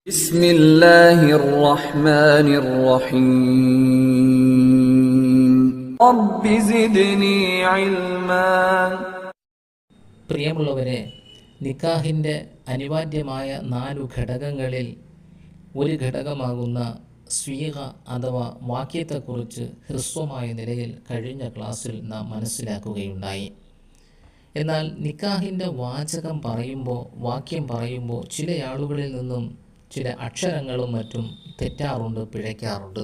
بسم الله الرحمن الرحيم رب زدني علما. പ്രിയമുള്ളവരെ, നിക്കാഹിൻ്റെ അനിവാര്യമായ 4 ഘടകങ്ങളിൽ ഒരു ഘടകമാകുന്ന സ്വീഗ അഥവാ വാക്യത്തെക്കുറിച്ച് ഹ്രസ്വമായ നിലയിൽ കഴിഞ്ഞ ക്ലാസ്സിൽ നാം മനസ്സിലാക്കുകയുണ്ടായി. എന്നാൽ നിക്കാഹിൻ്റെ വാക്യം പറയുമ്പോൾ ചില ആളുകളിൽ നിന്നും ചില അക്ഷരങ്ങളും മറ്റും തെറ്റാറുണ്ട്, പിഴയ്ക്കാറുണ്ട്.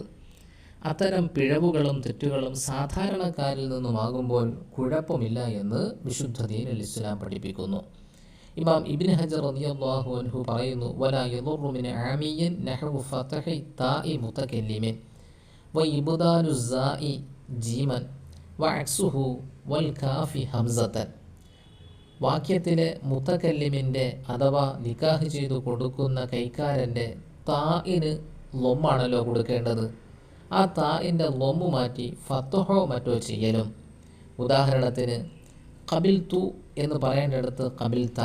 അത്തരം പിഴവുകളും തെറ്റുകളും സാധാരണക്കാരിൽ നിന്നുമാകുമ്പോൾ കുഴപ്പമില്ല എന്ന് വിശുദ്ധ ദീനുൽ ഇസ്ലാം പഠിപ്പിക്കുന്നു. ഇമാം ഇബ്നു ഹജർ റളിയല്ലാഹു അൻഹു പറയുന്നു, വലാ യദുറു മിൻ ആമിയ്യിൻ നഹ്വു ഫതഹി താഇ മുതകല്ലിമിൻ വ ഇബ്ദാലു സാഇ ജീമൻ വ അക്സുഹു വൽ കാഫി ഹംസതൻ. വാക്യത്തിലെ മുത്തക്കല്ലിമിൻ്റെ അഥവാ നിക്കാഹ് ചെയ്തു കൊടുക്കുന്ന കൈക്കാരൻ്റെ താഇന് ലൊമ്മാണല്ലോ കൊടുക്കേണ്ടത്. ആ താഇൻ്റെ ലൊമ്മു മാറ്റി ഫത്തഹോ മറ്റോ ചെയ്യലും. ഉദാഹരണത്തിന് ഖബിൽതു എന്ന് പറയേണ്ടടുത്ത് ഖബിൽത,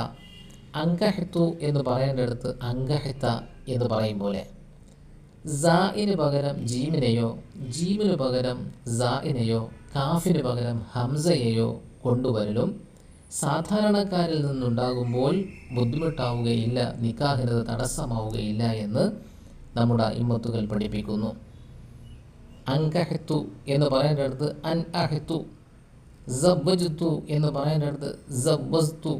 അങ്കഹ്തു എന്ന് പറയേണ്ടടുത്ത് അങ്കഹ്ത എന്ന് പറയും പോലെ. സാഇന് പകരം ജീമിനെയോ ജീമിന് പകരം സാഇനെയോ കാഫിന് പകരം ഹംസയെയോ കൊണ്ടുവരലും സാധാരണക്കാരിൽ നിന്നുണ്ടാകുമ്പോൾ ബുദ്ധിമുട്ടാവുകയില്ല, നിക്കാഹിന് തടസ്സമാവുകയില്ല എന്ന് നമ്മുടെ ഇമ്മത്തുകൾ പഠിപ്പിക്കുന്നു. അങ്കഹ്തു എന്ന് പറയേണ്ടടുത്ത് അൻ അഹ്തു, സവ്വജ്തു എന്ന് പറയേണ്ടടുത്ത് സവ്വജ്തു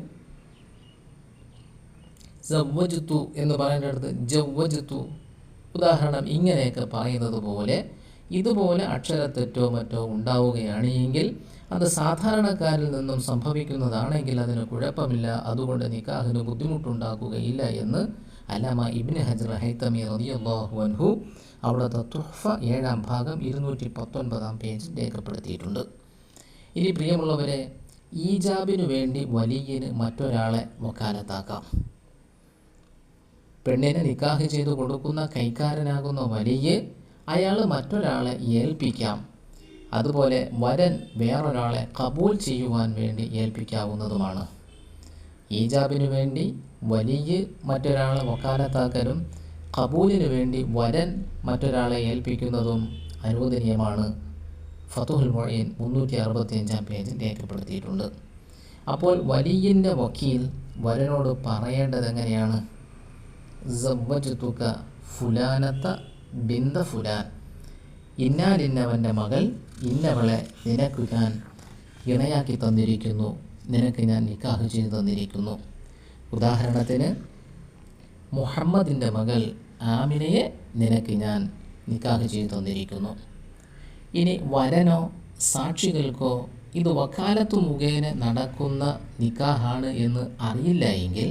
എന്ന് പറയേണ്ടടുത്ത് ജവ്വജ്തു. ഉദാഹരണം ഇങ്ങനെയൊക്കെ പറയുന്നത് പോലെ ഇതുപോലെ അക്ഷരത്തെറ്റോ മറ്റോ ഉണ്ടാവുകയാണ് എങ്കിൽ അത് സാധാരണക്കാരിൽ നിന്നും സംഭവിക്കുന്നതാണെങ്കിൽ അതിന് കുഴപ്പമില്ല, അതുകൊണ്ട് നിക്കാഹിന് ബുദ്ധിമുട്ടുണ്ടാക്കുകയില്ല എന്ന് അല്ലാമ ഇബ്നു ഹജർ ഹൈതമി റളിയല്ലാഹു അൻഹു അവിടുത്തെ തുഹ്ഫ 7-ാം ഭാഗം 219-ാം പേജിൽ രേഖപ്പെടുത്തിയിട്ടുണ്ട്. ഇനി പ്രിയമുള്ളവരെ, ഈജാബിനു വേണ്ടി വലിയന് മറ്റൊരാളെ വക്കാലത്താക്കാം. പെണ്ണിനെ നിക്കാഹ് ചെയ്തു കൊടുക്കുന്ന കൈക്കാരനാകുന്ന വലിയ അയാൾ മറ്റൊരാളെ ഏൽപ്പിക്കാം. അതുപോലെ വരൻ വേറൊരാളെ കബൂൽ ചെയ്യുവാൻ വേണ്ടി ഏൽപ്പിക്കാവുന്നതുമാണ്. ഈജാബിനു വേണ്ടി വലിയ മറ്റൊരാളെ വക്കാലത്താക്കലും കബൂലിന് വേണ്ടി വരൻ മറ്റൊരാളെ ഏൽപ്പിക്കുന്നതും അനുവദനീയമാണ്. ഫതുഹുൽ മുഈൻ 365-ാം പേജിൽ രേഖപ്പെടുത്തിയിട്ടുണ്ട്. അപ്പോൾ വലിയൻ്റെ വക്കീൽ വരനോട് പറയേണ്ടത് എങ്ങനെയാണ്? സവ്വജ്തുക ഫുലാനത്ത ബിന്ത ഫുലാൻ, ഇന്നാലിന്നവൻ്റെ മകൾ ഇന്നവളെ നിനക്ക് ഞാൻ ഇണയാക്കി തന്നിരിക്കുന്നു, നിനക്ക് ഞാൻ നിക്കാഹ് ചെയ്തു തന്നിരിക്കുന്നു. ഉദാഹരണത്തിന് മുഹമ്മദിൻ്റെ മകൾ ആമിനയെ നിനക്ക് ഞാൻ നിക്കാഹ് ചെയ്തു തന്നിരിക്കുന്നു. ഇനി വരനോ സാക്ഷികൾക്കോ ഇത് വക്കാലത്തു മുഖേന നടക്കുന്ന നിക്കാഹാണ് എന്ന് അറിയില്ല എങ്കിൽ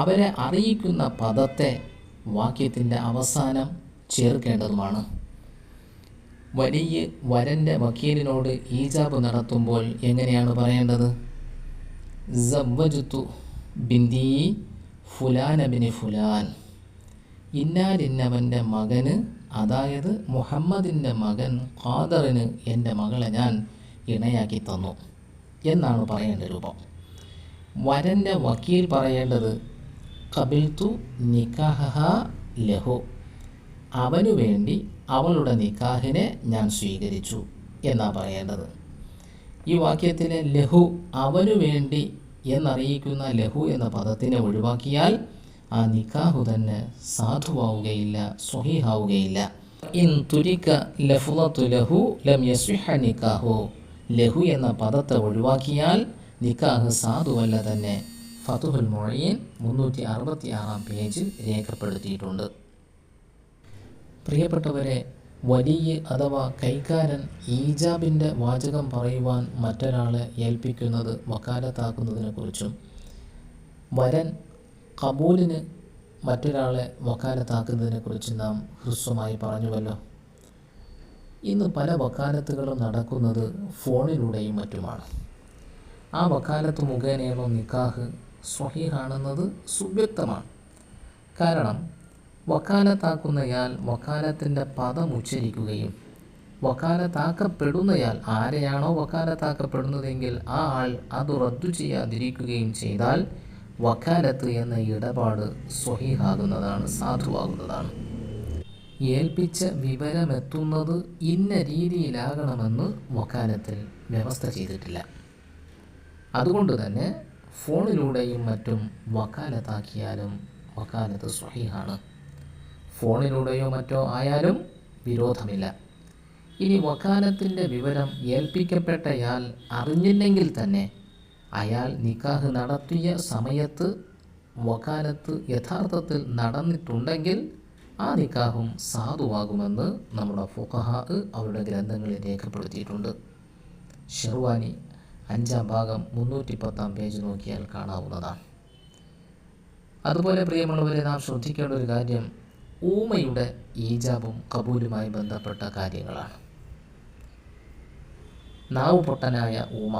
അവരെ അറിയിക്കുന്ന പദത്തെ വാക്യത്തിൻ്റെ അവസാനം ചേർക്കേണ്ടതുമാണ്. വലിയ വരൻ്റെ വക്കീലിനോട് ഈജാബ് നടത്തുമ്പോൾ എങ്ങനെയാണ് പറയേണ്ടത്? സവ്വജ്തു ബിന്തി ഫുലാന ബിനി ഫുലാൻ, ഇന്നാലിന്നവൻ്റെ മകന്, അതായത് മുഹമ്മദിൻ്റെ മകൻ ഖാദറിന് എൻ്റെ മകളെ ഞാൻ ഇണയാക്കി തന്നു എന്നാണ് പറയേണ്ട രൂപം. വരൻ്റെ വക്കീൽ പറയേണ്ടത് ഖബിൽതു നിക്കാഹ ലഹു, അവനു വേണ്ടി അവളുടെ നിക്കാഹിനെ ഞാൻ സ്വീകരിച്ചു എന്നാണ് പറയേണ്ടത്. ഈ വാക്യത്തിലെ ലഹു, അവനു വേണ്ടി എന്നറിയിക്കുന്ന ലഹു എന്ന പദത്തിനെ ഒഴിവാക്കിയാൽ ആ നിക്കാഹു തന്നെ സാധുവാവുകയില്ല, സ്വഹീഹാവുകയില്ല. ഇൻ തുരിക ലഫ്ളത്തു ലഹു ലം യസ്വിഹ നിക്കാഹു, ലഹു എന്ന പദത്തെ ഒഴിവാക്കിയാൽ നിക്കാഹ് സാധുവല്ല തന്നെ. ഫതുഹുൽ മുഈൻ 366-ാം പേജിൽ രേഖപ്പെടുത്തിയിട്ടുണ്ട്. പ്രിയപ്പെട്ടവരെ, വലിയ അഥവാ കൈക്കാരൻ ഈജാബിൻ്റെ വാചകം പറയുവാൻ മറ്റൊരാളെ ഏൽപ്പിക്കുന്നത് വക്കാലത്താക്കുന്നതിനെക്കുറിച്ചും വരൻ കബൂലിന് മറ്റൊരാളെ വക്കാലത്താക്കുന്നതിനെക്കുറിച്ച് നാം ഹ്രസ്വമായി പറഞ്ഞുവല്ലോ. ഇന്ന് പല വക്കാലത്തുകളും നടക്കുന്നത് ഫോണിലൂടെയും മറ്റുമാണ്. ആ വക്കാലത്ത് മുഖേനയുള്ള നിക്കാഹ് സ്വഹീഹാണെന്നത് സുവ്യക്തമാണ്. കാരണം വക്കാലത്താക്കുന്നയാൾ വക്കാലത്തിൻ്റെ പദം ഉച്ചരിക്കുകയും വക്കാലത്താക്കപ്പെടുന്നയാൾ ആരെയാണോ വക്കാലത്താക്കപ്പെടുന്നതെങ്കിൽ ആ ആൾ അത് റദ്ദു ചെയ്യാതിരിക്കുകയും ചെയ്താൽ വക്കാലത്ത് എന്ന ഇടപാട് സ്വഹീഹാകുന്നതാണ്, സാധുവാകുന്നതാണ്. ഏൽപ്പിച്ച വിവരമെത്തുന്നത് ഇന്ന രീതിയിലാകണമെന്ന് വക്കാലത്തിൽ വ്യവസ്ഥ ചെയ്തിട്ടില്ല. അതുകൊണ്ട് തന്നെ ഫോണിലൂടെയും മറ്റും വക്കാലത്താക്കിയാലും വക്കാലത്ത് സ്വഹീഹാണ്. ഫോണിലൂടെയോ മറ്റോ ആയാലും വിരോധമില്ല. ഇനി വക്കാലത്തിൻ്റെ വിവരം ഏൽപ്പിക്കപ്പെട്ടയാൾ അറിഞ്ഞില്ലെങ്കിൽ തന്നെ അയാൾ നിക്കാഹ് നടത്തിയ സമയത്ത് വക്കാലത്ത് യഥാർത്ഥത്തിൽ നടന്നിട്ടുണ്ടെങ്കിൽ ആ നിക്കാഹും സാധുവാകുമെന്ന് നമ്മുടെ ഫുഖഹാ അവരുടെ ഗ്രന്ഥങ്ങളിൽ രേഖപ്പെടുത്തിയിട്ടുണ്ട്. ഷെർവാനി 5-ാം ഭാഗം 310-ാം പേജ് നോക്കിയാൽ കാണാവുന്നതാണ്. അതുപോലെ പ്രിയമുള്ളവരെ, നാം ശ്രദ്ധിക്കേണ്ട ഒരു കാര്യം ഊമയുടെ ഈജാബും കബൂലുമായി ബന്ധപ്പെട്ട കാര്യങ്ങളാണ്. നാവ് പൊട്ടനായ ഊമ,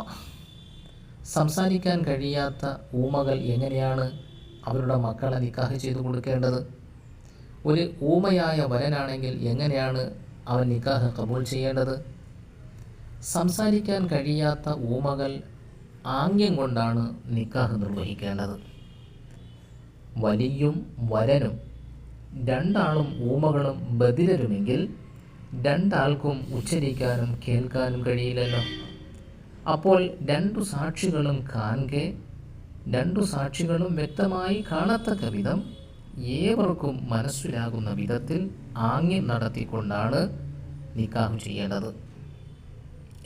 സംസാരിക്കാൻ കഴിയാത്ത ഊമകൾ എങ്ങനെയാണ് അവരുടെ മക്കളെ നിക്കാഹ് ചെയ്തു കൊടുക്കേണ്ടത്? ഒരു ഊമയായ വരനാണെങ്കിൽ എങ്ങനെയാണ് അവൻ നിക്കാഹ് കബൂൽ ചെയ്യേണ്ടത്? സംസാരിക്കാൻ കഴിയാത്ത ഊമകൾ ആംഗ്യം കൊണ്ടാണ് നിക്കാഹ് നിർവഹിക്കേണ്ടത്. വലിയും വരനും രണ്ടാളും ഊമകളും ബധിരരുമെങ്കിൽ രണ്ടാൾക്കും ഉച്ചരിക്കാനും കേൾക്കാനും കഴിയില്ലല്ലോ. അപ്പോൾ രണ്ടു സാക്ഷികളും കാണെ, രണ്ടു സാക്ഷികളും വ്യക്തമായി കാണത്തക്ക വിധം ഏവർക്കും മനസ്സിലാകുന്ന വിധത്തിൽ ആംഗ്യം നടത്തിക്കൊണ്ടാണ് നിക്കാഹ് ചെയ്യേണ്ടത്.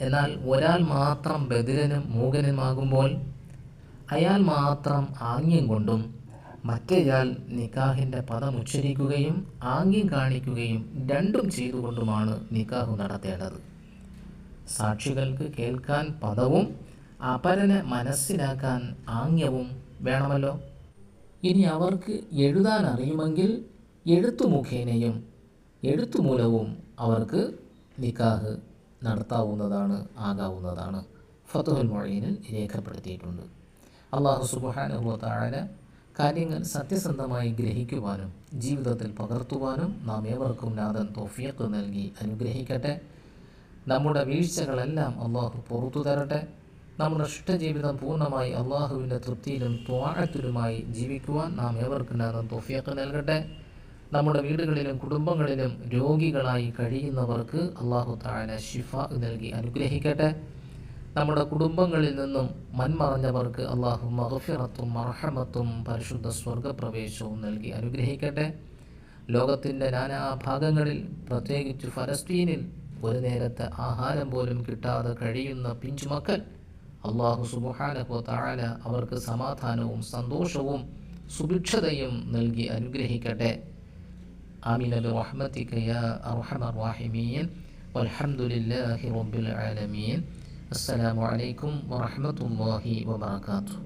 എന്നാൽ ഒരാൾ മാത്രം ബധിരനും മൂകനുമാകുമ്പോൾ അയാൾ മാത്രം ആംഗ്യം കൊണ്ടും മറ്റേയാൾ നിക്കാഹിൻ്റെ പദം ഉച്ചരിക്കുകയും ആംഗ്യം കാണിക്കുകയും രണ്ടും ചെയ്തുകൊണ്ടുമാണ് നിക്കാഹ് നടത്തേണ്ടത്. സാക്ഷികൾക്ക് കേൾക്കാൻ പദവും അപരനെ മനസ്സിലാക്കാൻ ആംഗ്യവും വേണമല്ലോ. ഇനി അവർക്ക് എഴുതാൻ അറിയുമെങ്കിൽ എഴുത്തു മുഖേനയും എഴുത്തുമൂലവും അവർക്ക് നിക്കാഹ് നടത്താവുന്നതാണ്, ആകാവുന്നതാണ്. ഫത്ഹുൽ മുഈനിൽ രേഖപ്പെടുത്തിയിട്ടുണ്ട്. അല്ലാഹു സുബ്ഹാനഹു വ തആല കാര്യങ്ങൾ സത്യസന്ധമായി ഗ്രഹിക്കുവാനും ജീവിതത്തിൽ പകർത്തുവാനും നാം ഏവർക്കും നാഥൻ തൗഫീഖ് നൽകി അനുഗ്രഹിക്കട്ടെ. നമ്മുടെ വീഴ്ചകളെല്ലാം അള്ളാഹു പുറത്തു തരട്ടെ. നമ്മുടെ ഇഷ്ടജീവിതം പൂർണ്ണമായി അള്ളാഹുവിൻ്റെ തൃപ്തിയിലും ത്വാഅത്തിലുമായി ജീവിക്കുവാൻ നാം ഏവർക്കും നാഥൻ തൗഫീഖ് നൽകട്ടെ. നമ്മുടെ വീടുകളിലും കുടുംബങ്ങളിലും രോഗികളായി കഴിയുന്നവർക്ക് അള്ളാഹു തആല ശിഫാ നൽകി അനുഗ്രഹിക്കട്ടെ. നമ്മുടെ കുടുംബങ്ങളിൽ നിന്നും മൺമറഞ്ഞവർക്ക് അള്ളാഹു മഗ്ഫിറത്തും മർഹമത്തും പരിശുദ്ധ സ്വർഗപ്രവേശവും നൽകി അനുഗ്രഹിക്കട്ടെ. ലോകത്തിൻ്റെ നാനാഭാഗങ്ങളിൽ, പ്രത്യേകിച്ച് ഫലസ്തീനിൽ ഒരു നേരത്തെ ആഹാരം പോലും കിട്ടാതെ കഴിയുന്ന പിഞ്ചുമക്കൾ, അള്ളാഹു സുബ്ഹാനഹു വ തആല അവർക്ക് സമാധാനവും സന്തോഷവും സുഭിക്ഷതയും നൽകി അനുഗ്രഹിക്കട്ടെ. ആമീൻ ബിറഹ്മതിക യാ അർഹമർ റഹീമീൻ. വൽഹംദുലില്ലാഹി റബ്ബിൽ ആലമീൻ. അസ്സലാമു അലൈക്കും വറഹ്മത്തുള്ളാഹി വബറകാതുഹു.